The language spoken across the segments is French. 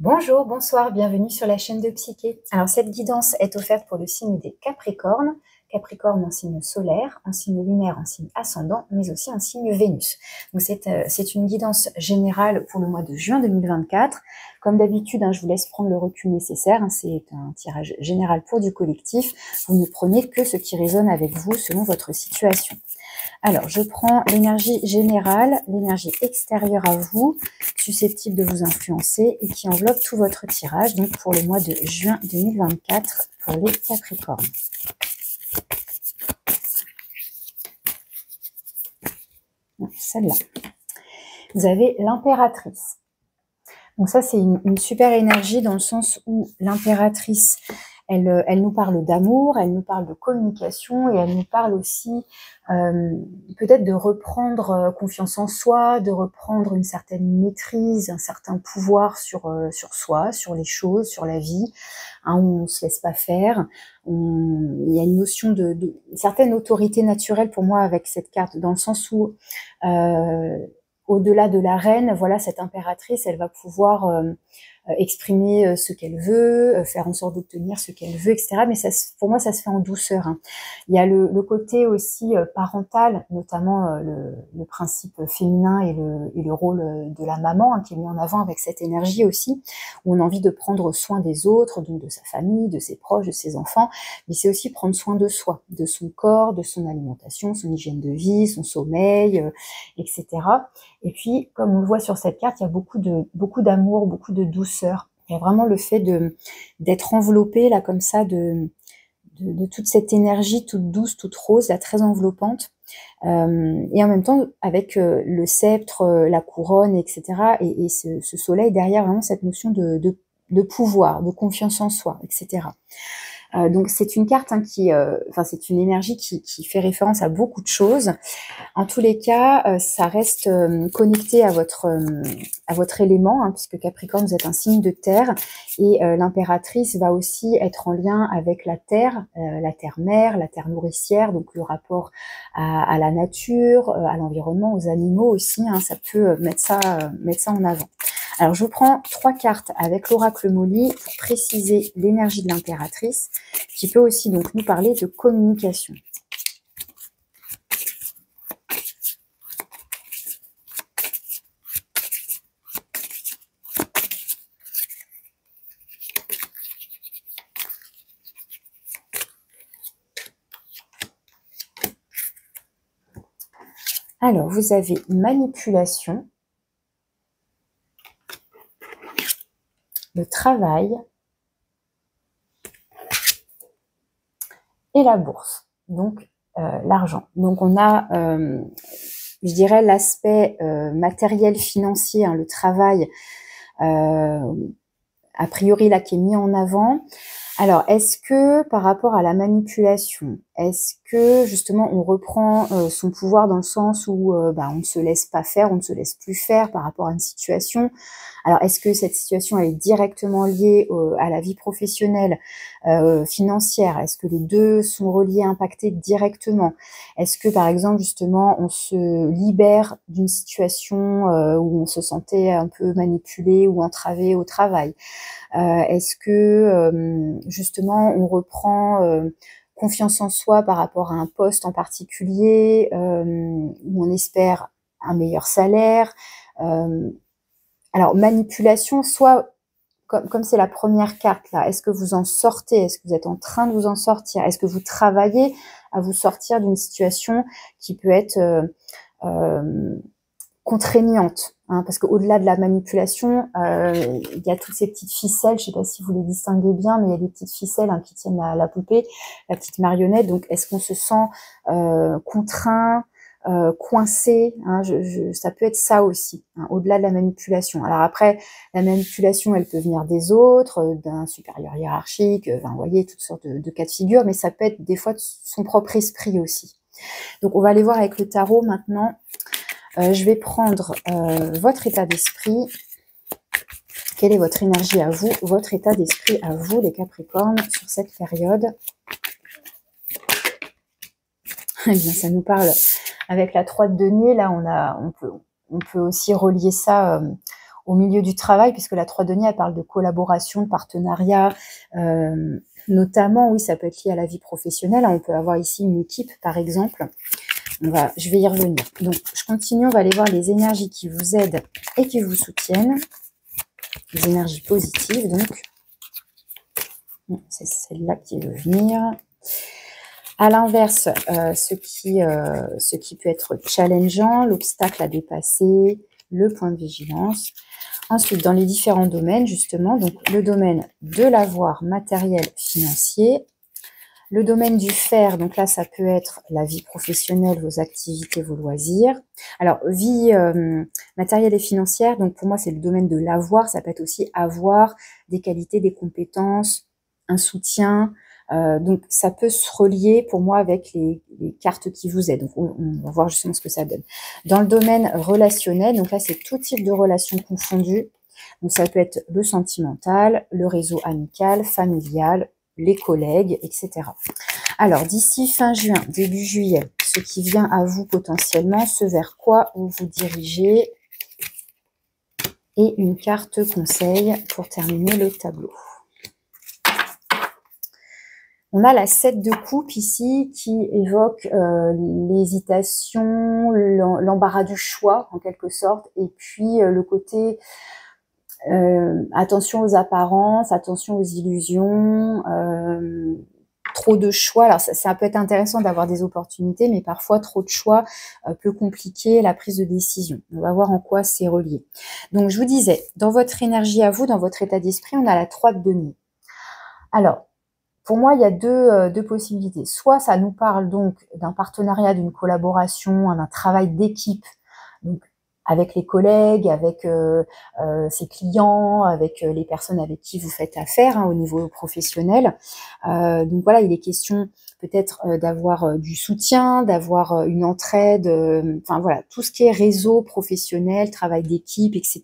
Bonjour, bonsoir, bienvenue sur la chaîne de Psyché. Alors cette guidance est offerte pour le signe des Capricornes. Capricorne en signe solaire, en signe lunaire, en signe ascendant, mais aussi en signe Vénus. Donc c'est une guidance générale pour le mois de juin 2024. Comme d'habitude, je vous laisse prendre le recul nécessaire. C'est un tirage général pour du collectif. Vous ne prenez que ce qui résonne avec vous selon votre situation. Alors, je prends l'énergie générale, l'énergie extérieure à vous, susceptible de vous influencer et qui enveloppe tout votre tirage, donc pour le mois de juin 2024 pour les Capricornes. Celle-là. Vous avez l'impératrice. Donc ça, c'est une super énergie dans le sens où l'impératrice, elle nous parle d'amour, elle nous parle de communication et elle nous parle aussi peut-être de reprendre confiance en soi, de reprendre une certaine maîtrise, un certain pouvoir sur soi, sur les choses, sur la vie, où on ne se laisse pas faire. Il y a une notion de certaine autorité naturelle pour moi avec cette carte, dans le sens où au-delà de la reine, voilà, cette impératrice, elle va pouvoir exprimer ce qu'elle veut, faire en sorte d'obtenir ce qu'elle veut, etc. Mais ça, pour moi, ça se fait en douceur. Il y a le côté aussi parental, notamment le principe féminin et le rôle de la maman qui est mis en avant avec cette énergie aussi, où on a envie de prendre soin des autres, donc de sa famille, de ses proches, de ses enfants, mais c'est aussi prendre soin de soi, de son corps, de son alimentation, son hygiène de vie, son sommeil, etc. Et puis, comme on le voit sur cette carte, il y a beaucoup d'amour, beaucoup de douceur. Il y a vraiment le fait d'être enveloppé là comme ça de toute cette énergie toute douce, toute rose, là, très enveloppante. Et en même temps, avec le sceptre, la couronne, etc. Et ce soleil derrière, vraiment cette notion de pouvoir, de confiance en soi, etc. Donc c'est une carte c'est une énergie qui fait référence à beaucoup de choses. En tous les cas, ça reste connecté à votre élément, puisque Capricorne, vous êtes un signe de terre, et l'impératrice va aussi être en lien avec la terre mère, la terre nourricière, donc le rapport à la nature, à l'environnement, aux animaux aussi, ça peut mettre ça en avant. Alors, je vous prends 3 cartes avec l'oracle Molly pour préciser l'énergie de l'impératrice, qui peut aussi donc nous parler de communication. Alors, vous avez manipulation, le travail et la bourse, donc l'argent. Donc, on a, je dirais, l'aspect matériel, financier, le travail, a priori là qui est mis en avant. Alors, est-ce que par rapport à la manipulation, est-ce que justement on reprend son pouvoir dans le sens où on ne se laisse pas faire, on ne se laisse plus faire par rapport à une situation? Alors, est-ce que cette situation elle est directement liée à la vie professionnelle, financière? Est-ce que les deux sont reliés, impactés directement? Est-ce que, par exemple, justement, on se libère d'une situation où on se sentait un peu manipulé ou entravé au travail? Est-ce que, justement, on reprend confiance en soi par rapport à un poste en particulier, où on espère un meilleur salaire? Alors, manipulation, soit comme c'est la première carte là, est-ce que vous en sortez? Est-ce que vous êtes en train de vous en sortir? Est-ce que vous travaillez à vous sortir d'une situation qui peut être contraignante, parce qu'au-delà de la manipulation, il y a toutes ces petites ficelles, je ne sais pas si vous les distinguez bien, mais il y a des petites ficelles qui tiennent la poupée, la petite marionnette. Donc, est-ce qu'on se sent contraint, coincé, ça peut être ça aussi, au-delà de la manipulation. Alors après, la manipulation, elle peut venir des autres, d'un supérieur hiérarchique, vous voyez, toutes sortes de cas de figure, mais ça peut être des fois de son propre esprit aussi. Donc, on va aller voir avec le tarot maintenant. Je vais prendre votre état d'esprit. Quelle est votre énergie à vous, votre état d'esprit à vous, les Capricornes, sur cette période? Eh bien, ça nous parle avec la 3 de denier. Là, on peut aussi relier ça au milieu du travail, puisque la 3 deniers, elle parle de collaboration, de partenariat, notamment, oui, ça peut être lié à la vie professionnelle. On peut avoir ici une équipe, par exemple. Je vais y revenir. Donc, je continue, on va aller voir les énergies qui vous aident et qui vous soutiennent. Les énergies positives, donc. C'est celle-là qui veut venir. À l'inverse, ce qui peut être challengeant, l'obstacle à dépasser, le point de vigilance. Ensuite, dans les différents domaines, justement, donc le domaine de l'avoir matériel, financier, le domaine du faire, donc là, ça peut être la vie professionnelle, vos activités, vos loisirs. Alors, vie matérielle et financière, donc pour moi, c'est le domaine de l'avoir. Ça peut être aussi avoir des qualités, des compétences, un soutien. Donc, ça peut se relier pour moi avec les cartes qui vous aident. Donc, on va voir justement ce que ça donne. Dans le domaine relationnel, donc là, c'est tout type de relations confondues. Donc, ça peut être le sentimental, le réseau amical, familial, les collègues, etc. Alors, d'ici fin juin, début juillet, ce qui vient à vous potentiellement, ce vers quoi vous vous dirigez, et une carte conseil pour terminer le tableau. On a la 7 de coupe ici qui évoque l'hésitation, l'embarras du choix en quelque sorte, et puis le côté attention aux apparences, attention aux illusions, trop de choix. Alors ça peut être intéressant d'avoir des opportunités, mais parfois trop de choix peut compliquer la prise de décision. On va voir en quoi c'est relié. Donc je vous disais, dans votre énergie à vous, dans votre état d'esprit, on a la 3 de denier. Alors, pour moi, il y a deux possibilités. Soit ça nous parle donc d'un partenariat, d'une collaboration, d'un travail d'équipe, donc avec les collègues, avec ses clients, avec les personnes avec qui vous faites affaire au niveau professionnel. Donc voilà, il est question peut-être d'avoir du soutien, d'avoir une entraide, enfin voilà, tout ce qui est réseau professionnel, travail d'équipe, etc.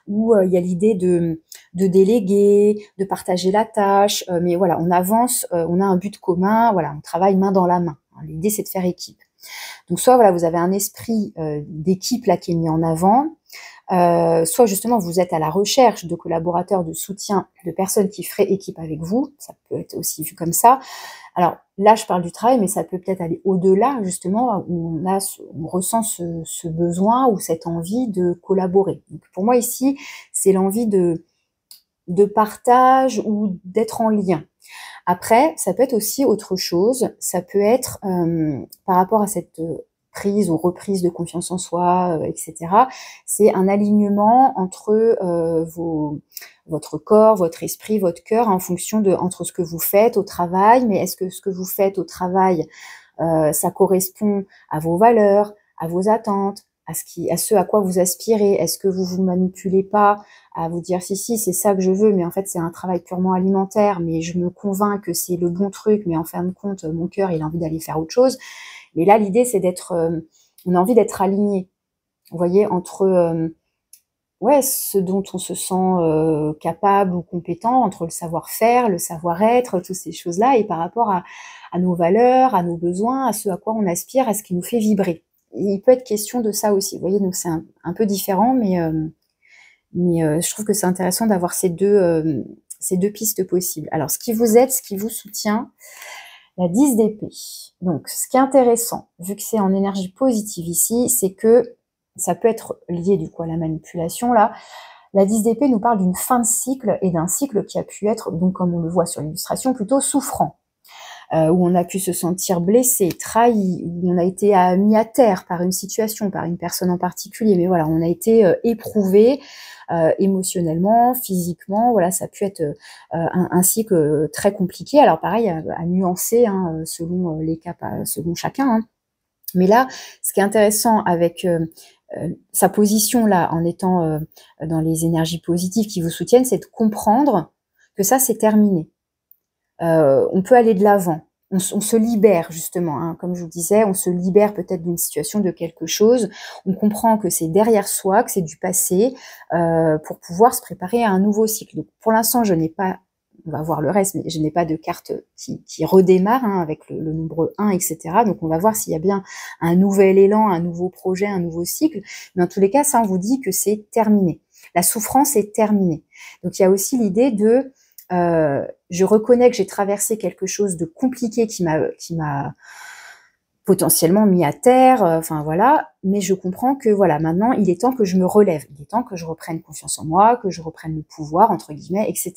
Où il y a l'idée de déléguer, de partager la tâche, mais voilà, on avance, on a un but commun, voilà, on travaille main dans la main. L'idée, c'est de faire équipe. Donc soit voilà, vous avez un esprit d'équipe là qui est mis en avant, soit justement vous êtes à la recherche de collaborateurs, de soutien, de personnes qui feraient équipe avec vous. Ça peut être aussi vu comme ça. Alors là, je parle du travail, mais ça peut peut-être aller au-delà justement où on ressent ce besoin ou cette envie de collaborer. Donc pour moi ici, c'est l'envie de partage ou d'être en lien. Après, ça peut être aussi autre chose. Ça peut être par rapport à cette prise ou reprise de confiance en soi, etc. C'est un alignement entre votre corps, votre esprit, votre cœur en fonction entre ce que vous faites au travail. Mais est-ce que ce que vous faites au travail, ça correspond à vos valeurs, à vos attentes, à ce à quoi vous aspirez? Est-ce que vous vous manipulez pas à vous dire si c'est ça que je veux, mais en fait c'est un travail purement alimentaire, mais je me convainc que c'est le bon truc, mais en fin de compte mon cœur il a envie d'aller faire autre chose. Mais là l'idée c'est on a envie d'être aligné, vous voyez, entre ouais, ce dont on se sent capable ou compétent, entre le savoir-faire, le savoir-être, toutes ces choses-là, et par rapport à nos valeurs, à nos besoins, à ce à quoi on aspire, à ce qui nous fait vibrer. Il peut être question de ça aussi, vous voyez, donc c'est un peu différent, mais je trouve que c'est intéressant d'avoir ces deux pistes possibles. Alors, ce qui vous aide, ce qui vous soutient, la 10 d'épée. Donc, ce qui est intéressant, vu que c'est en énergie positive ici, c'est que ça peut être lié du coup à la manipulation là. La 10 d'épée nous parle d'une fin de cycle et d'un cycle qui a pu être, donc comme on le voit sur l'illustration, plutôt souffrant. Où on a pu se sentir blessé, trahi, où on a été mis à terre par une situation, par une personne en particulier. Mais voilà, on a été éprouvé émotionnellement, physiquement. Voilà, ça a pu être un cycle très compliqué. Alors pareil, à nuancer selon les cas, selon chacun. Hein. Mais là, ce qui est intéressant avec sa position là, en étant dans les énergies positives qui vous soutiennent, c'est de comprendre que ça, c'est terminé. On peut aller de l'avant, on se libère justement, hein, comme je vous disais, on se libère peut-être d'une situation, de quelque chose, on comprend que c'est derrière soi, que c'est du passé, pour pouvoir se préparer à un nouveau cycle. Donc pour l'instant, je n'ai pas, on va voir le reste, mais je n'ai pas de carte qui redémarre avec le nombre 1, etc. Donc on va voir s'il y a bien un nouvel élan, un nouveau projet, un nouveau cycle, mais en tous les cas, ça on vous dit que c'est terminé. la souffrance est terminée. Donc il y a aussi l'idée de je reconnais que j'ai traversé quelque chose de compliqué qui m'a potentiellement mis à terre, enfin voilà, mais je comprends que voilà, maintenant il est temps que je me relève, il est temps que je reprenne confiance en moi, que je reprenne le pouvoir entre guillemets, etc.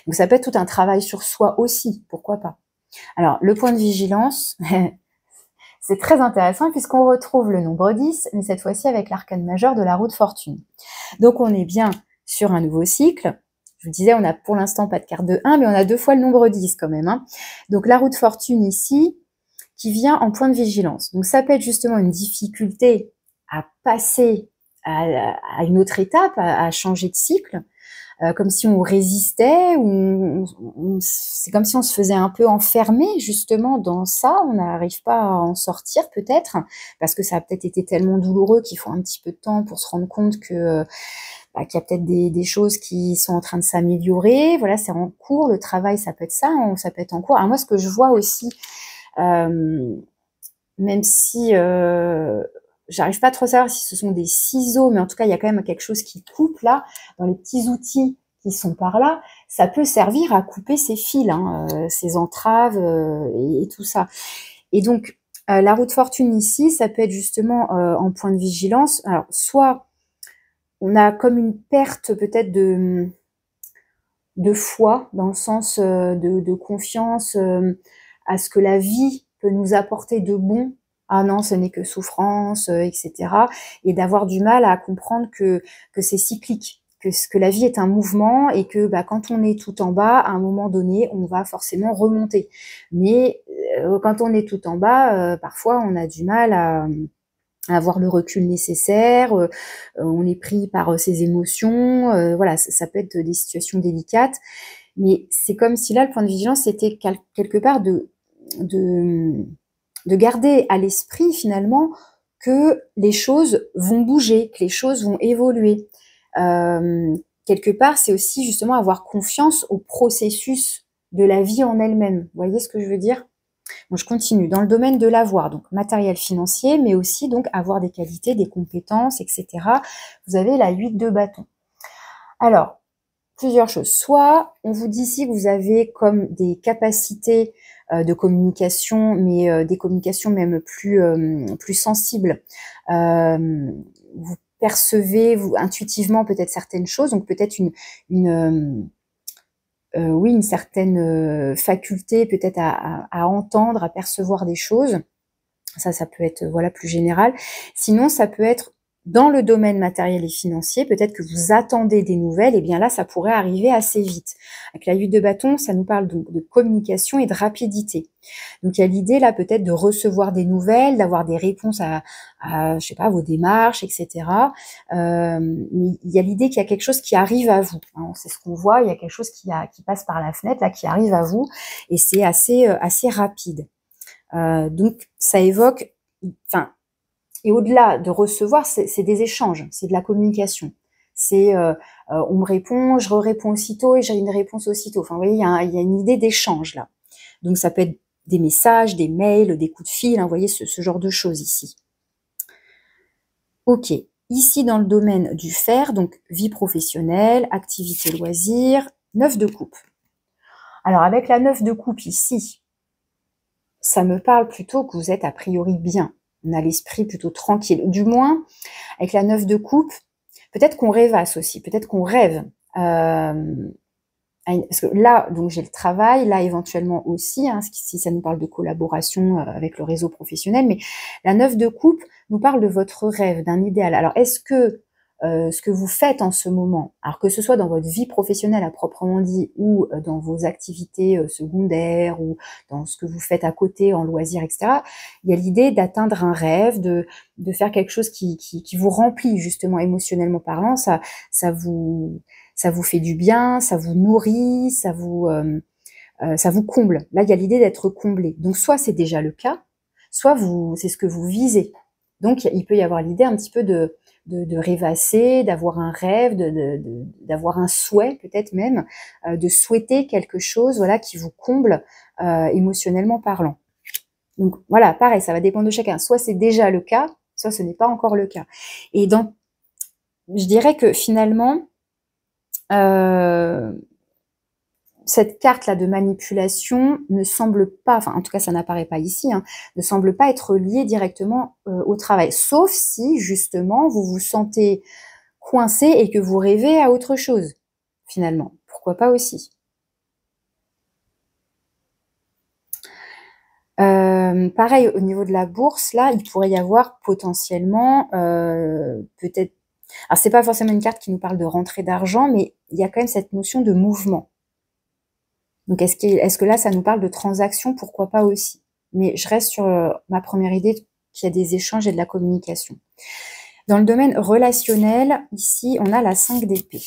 Donc ça peut être tout un travail sur soi aussi, pourquoi pas. Alors le point de vigilance, c'est très intéressant puisqu'on retrouve le nombre 10, mais cette fois-ci avec l'arcane majeur de la roue de fortune. Donc on est bien sur un nouveau cycle. Je vous disais, on n'a pour l'instant pas de carte de 1, mais on a 2 fois le nombre 10 quand même, hein. Donc la roue de fortune ici, qui vient en point de vigilance. Donc ça peut être justement une difficulté à passer à une autre étape, à changer de cycle, comme si on résistait, ou c'est comme si on se faisait un peu enfermer justement dans ça, on n'arrive pas à en sortir peut-être, parce que ça a peut-être été tellement douloureux qu'il faut un petit peu de temps pour se rendre compte que qu'il y a peut-être des choses qui sont en train de s'améliorer. Voilà, c'est en cours, le travail, ça peut être ça, ça peut être en cours. Alors moi, ce que je vois aussi, même si j'arrive pas trop à savoir si ce sont des ciseaux, mais en tout cas, il y a quand même quelque chose qui coupe là, dans les petits outils qui sont par là, ça peut servir à couper ces fils, hein, ces entraves et tout ça. Et donc, la roue de fortune ici, ça peut être justement en point de vigilance. Alors, soit on a comme une perte peut-être de foi, dans le sens de confiance à ce que la vie peut nous apporter de bon. Ah non, ce n'est que souffrance, etc. Et d'avoir du mal à comprendre que c'est cyclique, que la vie est un mouvement et que quand on est tout en bas, à un moment donné, on va forcément remonter. Mais quand on est tout en bas, parfois on a du mal à avoir le recul nécessaire, on est pris par ses émotions, voilà, ça peut être des situations délicates, mais c'est comme si là, le point de vigilance, c'était quelque part de garder à l'esprit finalement que les choses vont bouger, que les choses vont évoluer. Quelque part, c'est aussi justement avoir confiance au processus de la vie en elle-même. Vous voyez ce que je veux dire ? Bon, je continue. Dans le domaine de l'avoir, donc matériel financier, mais aussi donc avoir des qualités, des compétences, etc. Vous avez la 8 de bâton. Alors, plusieurs choses. Soit on vous dit ici que vous avez comme des capacités de communication, mais des communications même plus sensibles. Vous percevez intuitivement peut-être certaines choses, donc peut-être oui, une certaine faculté peut-être à entendre, à percevoir des choses. Ça peut être voilà plus général. Sinon, ça peut être dans le domaine matériel et financier, peut-être que vous attendez des nouvelles, et bien là, ça pourrait arriver assez vite. Avec la 8 de bâton, ça nous parle donc de communication et de rapidité. Donc il y a l'idée là peut-être de recevoir des nouvelles, d'avoir des réponses à je sais pas, vos démarches, etc. Mais il y a l'idée qu'il y a quelque chose qui arrive à vous. Hein, c'est ce qu'on voit, il y a quelque chose qui passe par la fenêtre, là, qui arrive à vous, et c'est assez rapide. Donc ça évoque, enfin, et au-delà de recevoir, c'est des échanges, c'est de la communication. C'est on me répond, je réponds aussitôt et j'ai une réponse aussitôt. Enfin, vous voyez, il y a une idée d'échange là. Donc ça peut être des messages, des mails, des coups de fil, hein, vous voyez ce genre de choses ici. Ok, ici dans le domaine du faire, donc vie professionnelle, activité loisirs, 9 de coupe. Alors avec la 9 de coupe ici, ça me parle plutôt que vous êtes a priori bien. On a l'esprit plutôt tranquille. Du moins, avec la 9 de coupe, peut-être qu'on rêvasse aussi, peut-être qu'on rêve. Parce que là, donc j'ai le travail, là éventuellement aussi, hein, si ça nous parle de collaboration avec le réseau professionnel, mais la 9 de coupe nous parle de votre rêve, d'un idéal. Alors est-ce que ce que vous faites en ce moment, alors que ce soit dans votre vie professionnelle à proprement dit, ou dans vos activités secondaires, ou dans ce que vous faites à côté en loisirs, etc., il y a l'idée d'atteindre un rêve, de faire quelque chose qui vous remplit justement émotionnellement parlant, ça vous fait du bien, ça vous nourrit, ça vous comble. Là, il y a l'idée d'être comblé. Donc, soit c'est déjà le cas, soit c'est ce que vous visez. Donc, il peut y avoir l'idée un petit peu de rêvasser, d'avoir un rêve, d'avoir un souhait, peut-être même, de souhaiter quelque chose, voilà, qui vous comble émotionnellement parlant. Donc, voilà, pareil, ça va dépendre de chacun. Soit c'est déjà le cas, soit ce n'est pas encore le cas. Et je dirais que finalement, cette carte-là de manipulation ne semble pas, enfin en tout cas ça n'apparaît pas ici, hein, ne semble pas être liée directement au travail. Sauf si justement vous vous sentez coincé et que vous rêvez à autre chose, finalement. Pourquoi pas aussi. Pareil, au niveau de la bourse, là, il pourrait y avoir potentiellement, peut-être... Alors, c'est pas forcément une carte qui nous parle de rentrée d'argent, mais il y a quand même cette notion de mouvement. Donc, est-ce que là, ça nous parle de transaction? Pourquoi pas aussi? Mais je reste sur ma première idée qu'il y a des échanges et de la communication. Dans le domaine relationnel, ici, on a la 5 d'épée.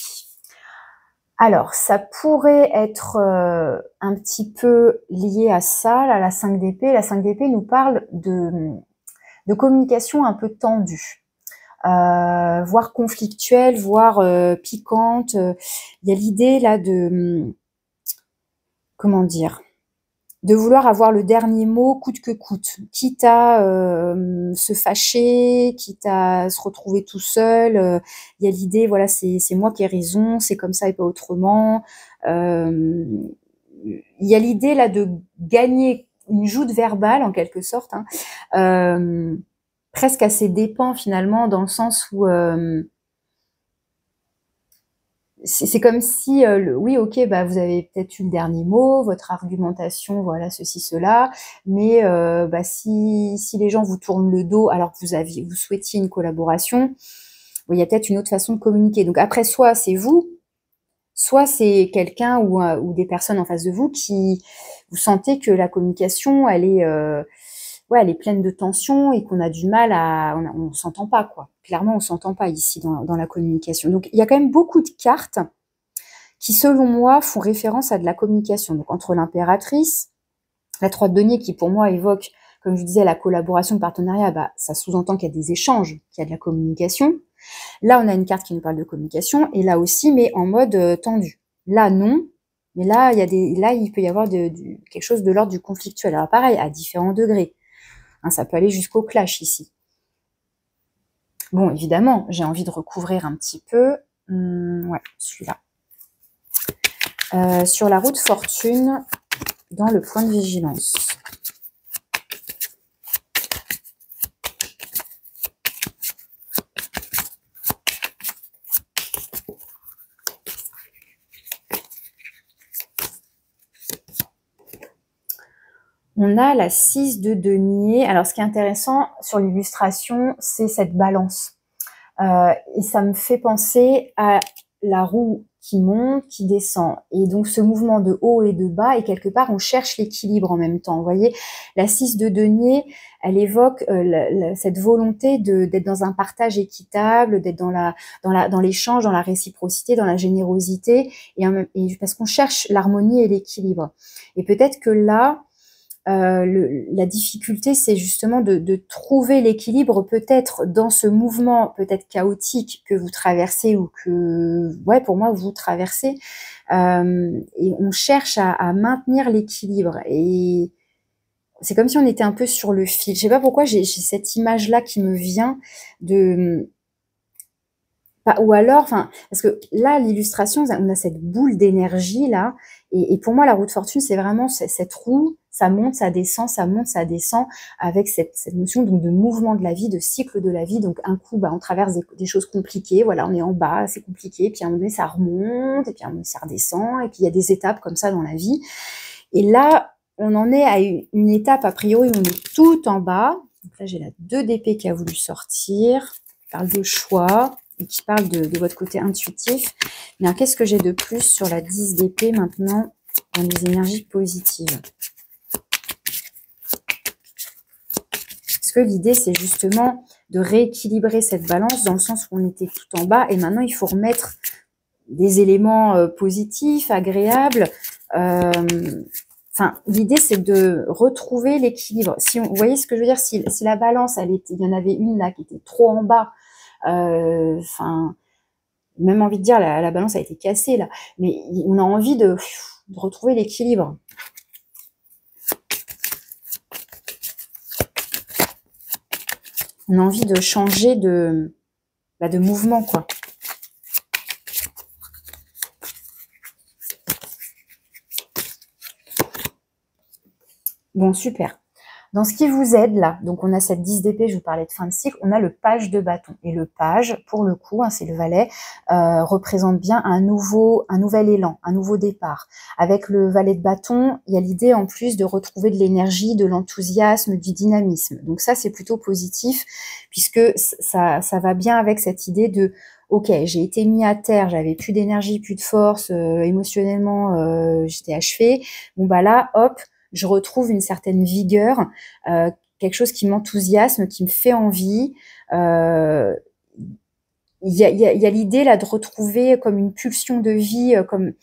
Alors, ça pourrait être un petit peu lié à ça, là, la 5 d'épée. La 5 d'épée nous parle de communication un peu tendue, voire conflictuelle, voire piquante. Il y a l'idée là de, comment dire, de vouloir avoir le dernier mot coûte que coûte, quitte à se fâcher, quitte à se retrouver tout seul. Il y a l'idée, voilà, c'est moi qui ai raison, c'est comme ça et pas autrement. Il y a l'idée là de gagner une joute verbale en quelque sorte, hein, presque à ses dépens finalement, dans le sens où c'est comme si, oui, ok, bah vous avez peut-être eu le dernier mot, votre argumentation, voilà, ceci, cela, mais bah, si les gens vous tournent le dos alors que vous souhaitiez une collaboration, bon, il y a peut-être une autre façon de communiquer. Donc après, soit c'est vous, soit c'est quelqu'un ou des personnes en face de vous qui vous sentez que la communication, elle est ouais, elle est pleine de tension et qu'on a du mal on s'entend pas, quoi. Clairement, on s'entend pas ici dans la communication. Donc, il y a quand même beaucoup de cartes qui, selon moi, font référence à de la communication. Donc, entre l'impératrice, la 3 de denier qui, pour moi, évoque, comme je disais, la collaboration, le partenariat, bah, ça sous-entend qu'il y a des échanges, qu'il y a de la communication. Là, on a une carte qui nous parle de communication et là aussi, mais en mode tendu. Là, non. Mais là, il peut y avoir quelque chose de l'ordre du conflictuel. Alors, pareil, à différents degrés. Hein, ça peut aller jusqu'au clash ici. Bon, évidemment, j'ai envie de recouvrir un petit peu. Ouais, celui-là. Sur la roue de fortune, dans le point de vigilance. On a la 6 de denier. Alors, ce qui est intéressant sur l'illustration, c'est cette balance. Et ça me fait penser à la roue qui monte, qui descend. Et donc, ce mouvement de haut et de bas, et quelque part, on cherche l'équilibre en même temps. Vous voyez, la 6 de denier, elle évoque cette volonté d'être dans un partage équitable, d'être dans l'échange, dans la réciprocité, dans la générosité, et parce qu'on cherche l'harmonie et l'équilibre. Et peut-être que là, la difficulté, c'est justement de trouver l'équilibre peut-être dans ce mouvement peut-être chaotique que vous traversez ou que, ouais, pour moi, vous traversez. Et on cherche à maintenir l'équilibre. Et c'est comme si on était un peu sur le fil. Je sais pas pourquoi j'ai cette image-là qui me vient de... Ou alors, enfin, parce que là, l'illustration, on a cette boule d'énergie là, et pour moi, la roue de fortune, c'est vraiment cette roue, ça monte, ça descend, ça monte, ça descend, avec cette notion donc de mouvement de la vie, de cycle de la vie. Donc un coup, bah, on traverse des choses compliquées, voilà, on est en bas, c'est compliqué, puis à un moment donné, ça remonte, et puis à un moment donné, ça redescend, et puis il y a des étapes comme ça dans la vie. Et là, on en est à une étape, a priori, où on est tout en bas. Donc là, j'ai la 2 d'épée qui a voulu sortir, qui parle de choix, et qui parle de votre côté intuitif. Mais alors, qu'est-ce que j'ai de plus sur la 10 d'épée maintenant dans les énergies positives? Parce que l'idée, c'est justement de rééquilibrer cette balance dans le sens où on était tout en bas et maintenant, il faut remettre des éléments positifs, agréables. Enfin, l'idée, c'est de retrouver l'équilibre. Si vous voyez ce que je veux dire, si la balance, il y en avait une là qui était trop en bas, enfin, même envie de dire la balance a été cassée là, mais on a envie de retrouver l'équilibre. On a envie de changer de mouvement, quoi. Bon, super. Dans ce qui vous aide là, donc on a cette 10 d'épée, je vous parlais de fin de cycle, on a le page de bâton. Et le page, pour le coup, hein, c'est le valet, représente bien un nouvel élan, un nouveau départ. Avec le valet de bâton, il y a l'idée en plus de retrouver de l'énergie, de l'enthousiasme, du dynamisme. Donc ça, c'est plutôt positif, puisque ça va bien avec cette idée de ok, j'ai été mis à terre, j'avais plus d'énergie, plus de force, émotionnellement, j'étais achevée. Bon bah là, hop, je retrouve une certaine vigueur, quelque chose qui m'enthousiasme, qui me fait envie. Il y a l'idée là de retrouver comme une pulsion de vie, comme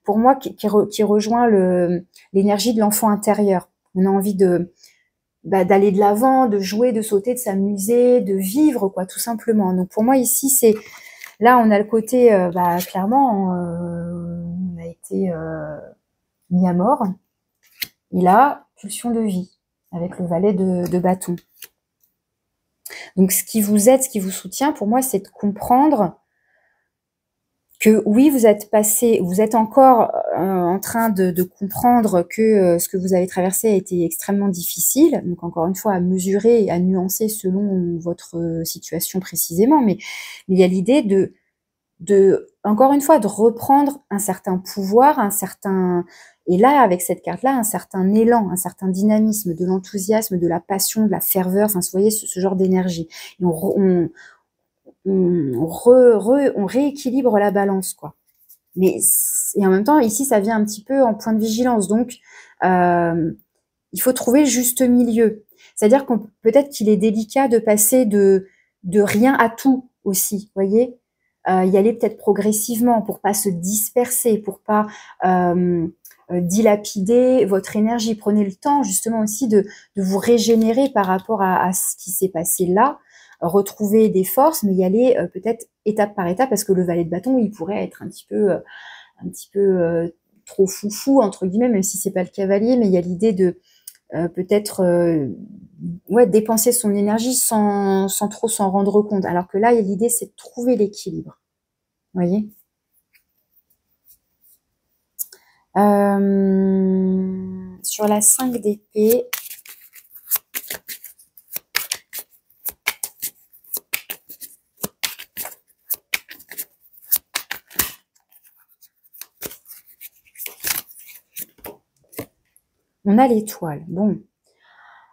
pour moi qui rejoint l'énergie de l'enfant intérieur. On a envie d'aller de l'avant, de jouer, de sauter, de s'amuser, de vivre quoi, tout simplement. Donc pour moi ici c'est là on a le côté clairement on a été mis à mort. Et là, pulsion de vie, avec le valet de bâton. Donc, ce qui vous aide, ce qui vous soutient, pour moi, c'est de comprendre que oui, vous êtes encore en train de comprendre que ce que vous avez traversé a été extrêmement difficile. Donc, encore une fois, à mesurer et à nuancer selon votre situation précisément. Mais il y a l'idée encore une fois, de reprendre un certain pouvoir, et là, avec cette carte-là, un certain élan, un certain dynamisme, de l'enthousiasme, de la passion, de la ferveur, enfin, vous voyez, ce genre d'énergie. Et on rééquilibre la balance, quoi. Et en même temps, ici, ça vient un petit peu en point de vigilance. Donc, il faut trouver le juste milieu. C'est-à-dire peut-être qu'il est délicat de passer de rien à tout aussi, voyez, y aller peut-être progressivement pour pas se disperser, pour pas dilapider votre énergie. Prenez le temps justement aussi de vous régénérer par rapport à ce qui s'est passé là, retrouver des forces, mais y aller peut-être étape par étape, parce que le valet de bâton, il pourrait être un petit peu trop foufou entre guillemets, même si c'est pas le cavalier, mais il y a l'idée de peut-être dépenser son énergie sans trop s'en rendre compte. Alors que là, l'idée, c'est de trouver l'équilibre. Vous voyez, sur la 5 d'épée, on a l'étoile. Bon.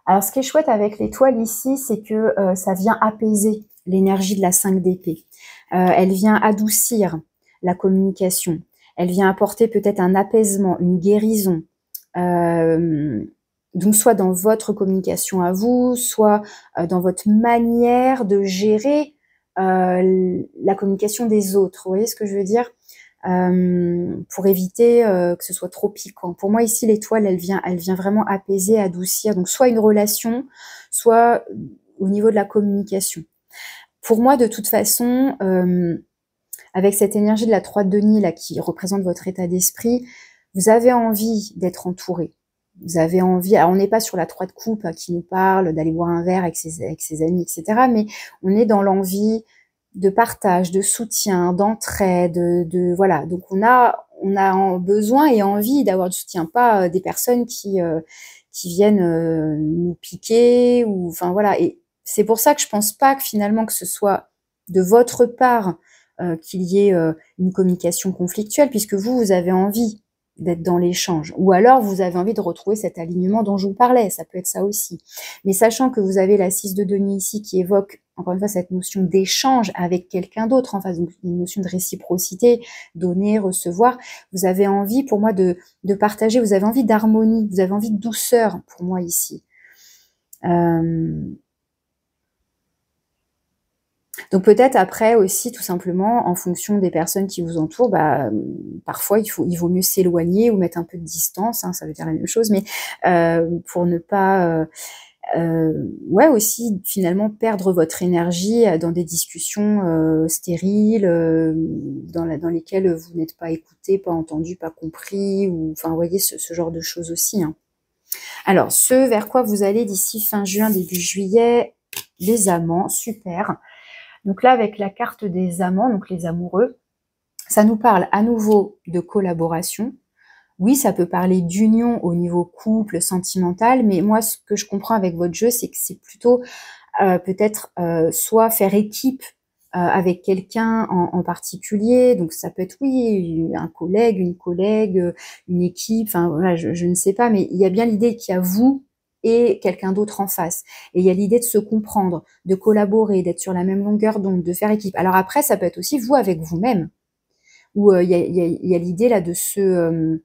Alors, ce qui est chouette avec l'étoile ici, c'est que ça vient apaiser l'énergie de la 5 d'épée. Elle vient adoucir la communication. Elle vient apporter peut-être un apaisement, une guérison. Donc, soit dans votre communication à vous, soit dans votre manière de gérer la communication des autres. Vous voyez ce que je veux dire ? Pour éviter que ce soit trop piquant. Pour moi ici l'étoile elle vient vraiment apaiser, adoucir, donc soit une relation, soit au niveau de la communication. Pour moi de toute façon, avec cette énergie de la 3 de denier là qui représente votre état d'esprit, vous avez envie d'être entouré. Vous avez envie, alors on n'est pas sur la 3 de coupe qui nous parle d'aller boire un verre avec ses amis, etc. Mais on est dans l'envie de partage, de soutien, d'entraide, voilà. Donc on a besoin et envie d'avoir du soutien, pas des personnes qui viennent nous piquer ou enfin voilà. Et c'est pour ça que je pense pas que finalement que ce soit de votre part qu'il y ait une communication conflictuelle, puisque vous avez envie d'être dans l'échange, ou alors vous avez envie de retrouver cet alignement dont je vous parlais, ça peut être ça aussi. Mais sachant que vous avez la 6 de denier ici qui évoque encore une fois cette notion d'échange avec quelqu'un d'autre en face, donc une notion de réciprocité, donner, recevoir, vous avez envie pour moi de partager, vous avez envie d'harmonie, vous avez envie de douceur pour moi ici. Donc peut-être après aussi tout simplement en fonction des personnes qui vous entourent, parfois il vaut mieux s'éloigner ou mettre un peu de distance, hein, ça veut dire la même chose, mais pour ne pas aussi finalement perdre votre énergie dans des discussions stériles, dans lesquelles vous n'êtes pas écouté, pas entendu, pas compris, ou enfin vous voyez ce genre de choses aussi, hein. Alors ce vers quoi vous allez d'ici fin juin, début juillet, les amants, super. Donc là, avec la carte des amants, donc les amoureux, ça nous parle à nouveau de collaboration, oui, ça peut parler d'union au niveau couple, sentimental, mais moi, ce que je comprends avec votre jeu, c'est que c'est plutôt peut-être soit faire équipe avec quelqu'un en particulier, donc ça peut être oui un collègue, une collègue, une équipe, enfin voilà, je ne sais pas, mais il y a bien l'idée qu'il y a vous et quelqu'un d'autre en face, et il y a l'idée de se comprendre, de collaborer, d'être sur la même longueur d'onde, de faire équipe. Alors après, ça peut être aussi vous avec vous-même, où il y a l'idée là de se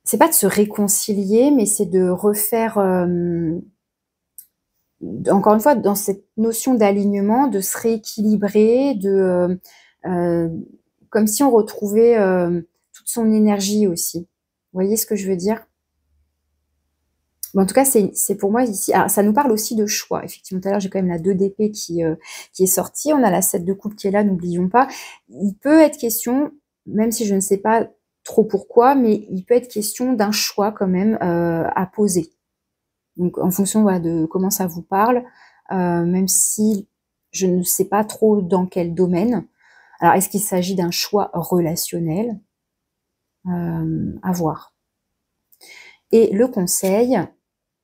c'est pas de se réconcilier, mais c'est de refaire encore une fois, dans cette notion d'alignement, de se rééquilibrer, comme si on retrouvait toute son énergie aussi. Vous voyez ce que je veux dire? Bon, en tout cas, c'est pour moi ici. Alors, ça nous parle aussi de choix. Effectivement, tout à l'heure, j'ai quand même la 2 d'épée qui est sortie. On a la 7 de coupe qui est là, n'oublions pas. Il peut être question, même si je ne sais pas trop pourquoi, mais il peut être question d'un choix quand même à poser. Donc, en fonction voilà, de comment ça vous parle, même si je ne sais pas trop dans quel domaine. Alors, est-ce qu'il s'agit d'un choix relationnel? À voir. Et le conseil,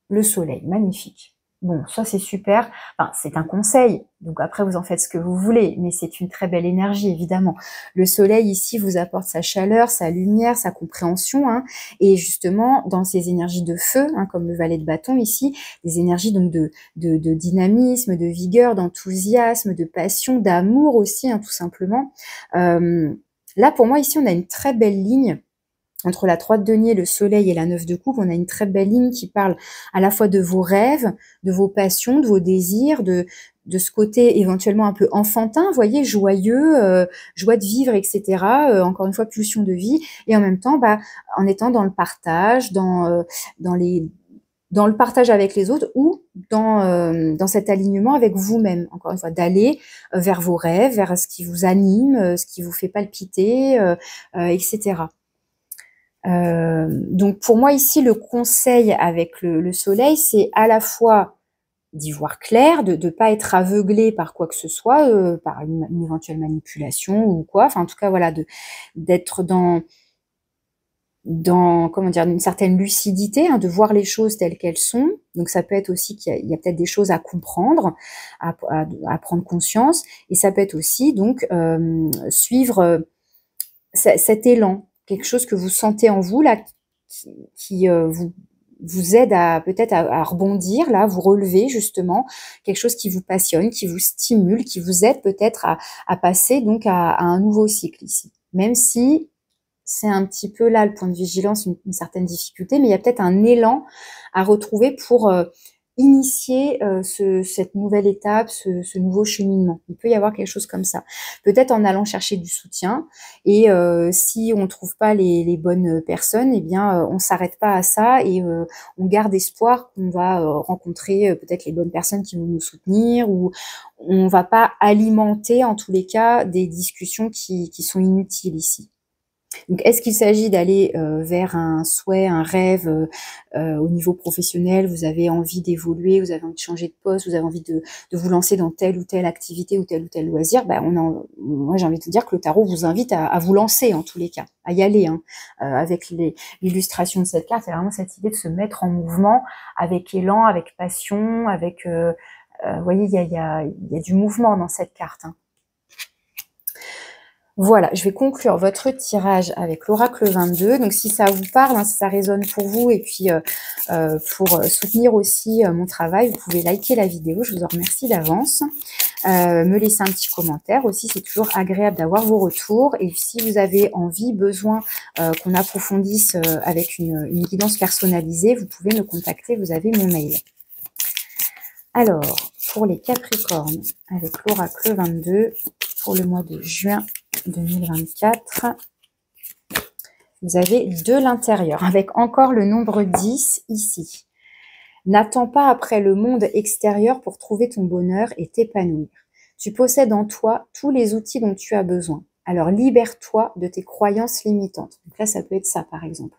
le soleil, magnifique. Bon, ça c'est super. Enfin, c'est un conseil, donc après vous en faites ce que vous voulez, mais c'est une très belle énergie, évidemment. Le soleil ici vous apporte sa chaleur, sa lumière, sa compréhension, hein, et justement dans ces énergies de feu, hein, comme le valet de bâton ici, des énergies donc de dynamisme, de vigueur, d'enthousiasme, de passion, d'amour aussi, hein, tout simplement. Là pour moi ici on a une très belle ligne entre la 3 de denier, le soleil et la 9 de coupe. On a une très belle ligne qui parle à la fois de vos rêves, de vos passions, de vos désirs, de ce côté éventuellement un peu enfantin, vous voyez, joyeux, joie de vivre, etc. Encore une fois, pulsion de vie. Et en même temps, bah, en étant dans le partage, dans le partage avec les autres ou dans cet alignement avec vous-même, encore une fois, d'aller vers vos rêves, vers ce qui vous anime, ce qui vous fait palpiter, etc. Donc pour moi ici, le conseil avec le soleil, c'est à la fois d'y voir clair, de ne pas être aveuglé par quoi que ce soit, par une éventuelle manipulation ou quoi. Enfin, en tout cas, voilà, d'être dans comment dire, une certaine lucidité, hein, de voir les choses telles qu'elles sont. Donc ça peut être aussi qu'il y a peut-être des choses à comprendre, à prendre conscience, et ça peut être aussi donc suivre cet élan, quelque chose que vous sentez en vous là, qui vous aide à peut-être à rebondir là, vous relever justement, quelque chose qui vous passionne, qui vous stimule, qui vous aide peut-être à passer donc à un nouveau cycle ici. Même si c'est un petit peu là le point de vigilance, une certaine difficulté, mais il y a peut-être un élan à retrouver pour initier cette nouvelle étape, ce nouveau cheminement. Il peut y avoir quelque chose comme ça. Peut-être en allant chercher du soutien, et si on ne trouve pas les bonnes personnes, eh bien on s'arrête pas à ça, et on garde espoir qu'on va rencontrer peut-être les bonnes personnes qui vont nous soutenir, ou on va pas alimenter en tous les cas des discussions qui sont inutiles ici. Donc, est-ce qu'il s'agit d'aller vers un souhait, un rêve au niveau professionnel? Vous avez envie d'évoluer, vous avez envie de changer de poste, vous avez envie de vous lancer dans telle ou telle activité ou tel loisir? Ben, moi, j'ai envie de vous dire que le tarot vous invite à vous lancer en tous les cas, à y aller. Hein. Avec l'illustration de cette carte, c'est vraiment cette idée de se mettre en mouvement avec élan, avec passion, avec... vous voyez, il y a du mouvement dans cette carte. Hein. Voilà, je vais conclure votre tirage avec l'oracle 22. Donc si ça vous parle, hein, si ça résonne pour vous, et puis pour soutenir aussi mon travail, vous pouvez liker la vidéo, je vous en remercie d'avance. Me laisser un petit commentaire aussi, c'est toujours agréable d'avoir vos retours. Et si vous avez envie, besoin qu'on approfondisse avec une guidance personnalisée, vous pouvez me contacter, vous avez mon mail. Alors, pour les Capricornes, avec l'oracle 22, pour le mois de juin 2024, vous avez de l'intérieur, avec encore le nombre 10 ici. N'attends pas après le monde extérieur pour trouver ton bonheur et t'épanouir. Tu possèdes en toi tous les outils dont tu as besoin. Alors libère-toi de tes croyances limitantes. Donc là, ça peut être ça, par exemple.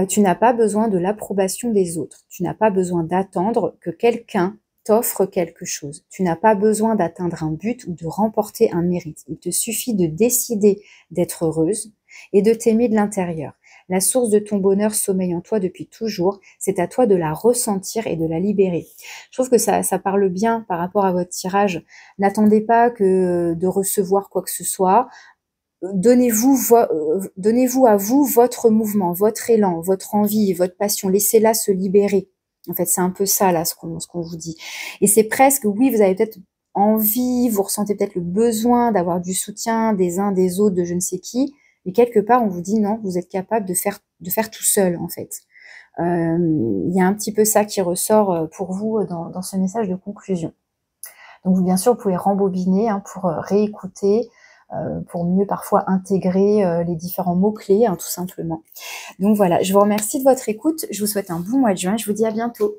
Tu n'as pas besoin de l'approbation des autres. Tu n'as pas besoin d'attendre que quelqu'un t'offre quelque chose. Tu n'as pas besoin d'atteindre un but ou de remporter un mérite. Il te suffit de décider d'être heureuse et de t'aimer de l'intérieur. La source de ton bonheur sommeille en toi depuis toujours. C'est à toi de la ressentir et de la libérer. Je trouve que ça parle bien par rapport à votre tirage. N'attendez pas que de recevoir quoi que ce soit. Donnez-vous à vous votre mouvement, votre élan, votre envie, votre passion. Laissez-la se libérer. En fait, c'est un peu ça là ce qu'on vous dit. Et c'est presque, oui, vous avez peut-être envie, vous ressentez peut-être le besoin d'avoir du soutien des uns des autres, de je ne sais qui, mais quelque part on vous dit non, vous êtes capable de faire tout seul en fait. Il y a un petit peu ça qui ressort pour vous dans ce message de conclusion. Donc bien sûr, vous pouvez rembobiner pour réécouter, pour mieux parfois intégrer les différents mots-clés, tout simplement. Donc voilà, je vous remercie de votre écoute. Je vous souhaite un bon mois de juin. Je vous dis à bientôt.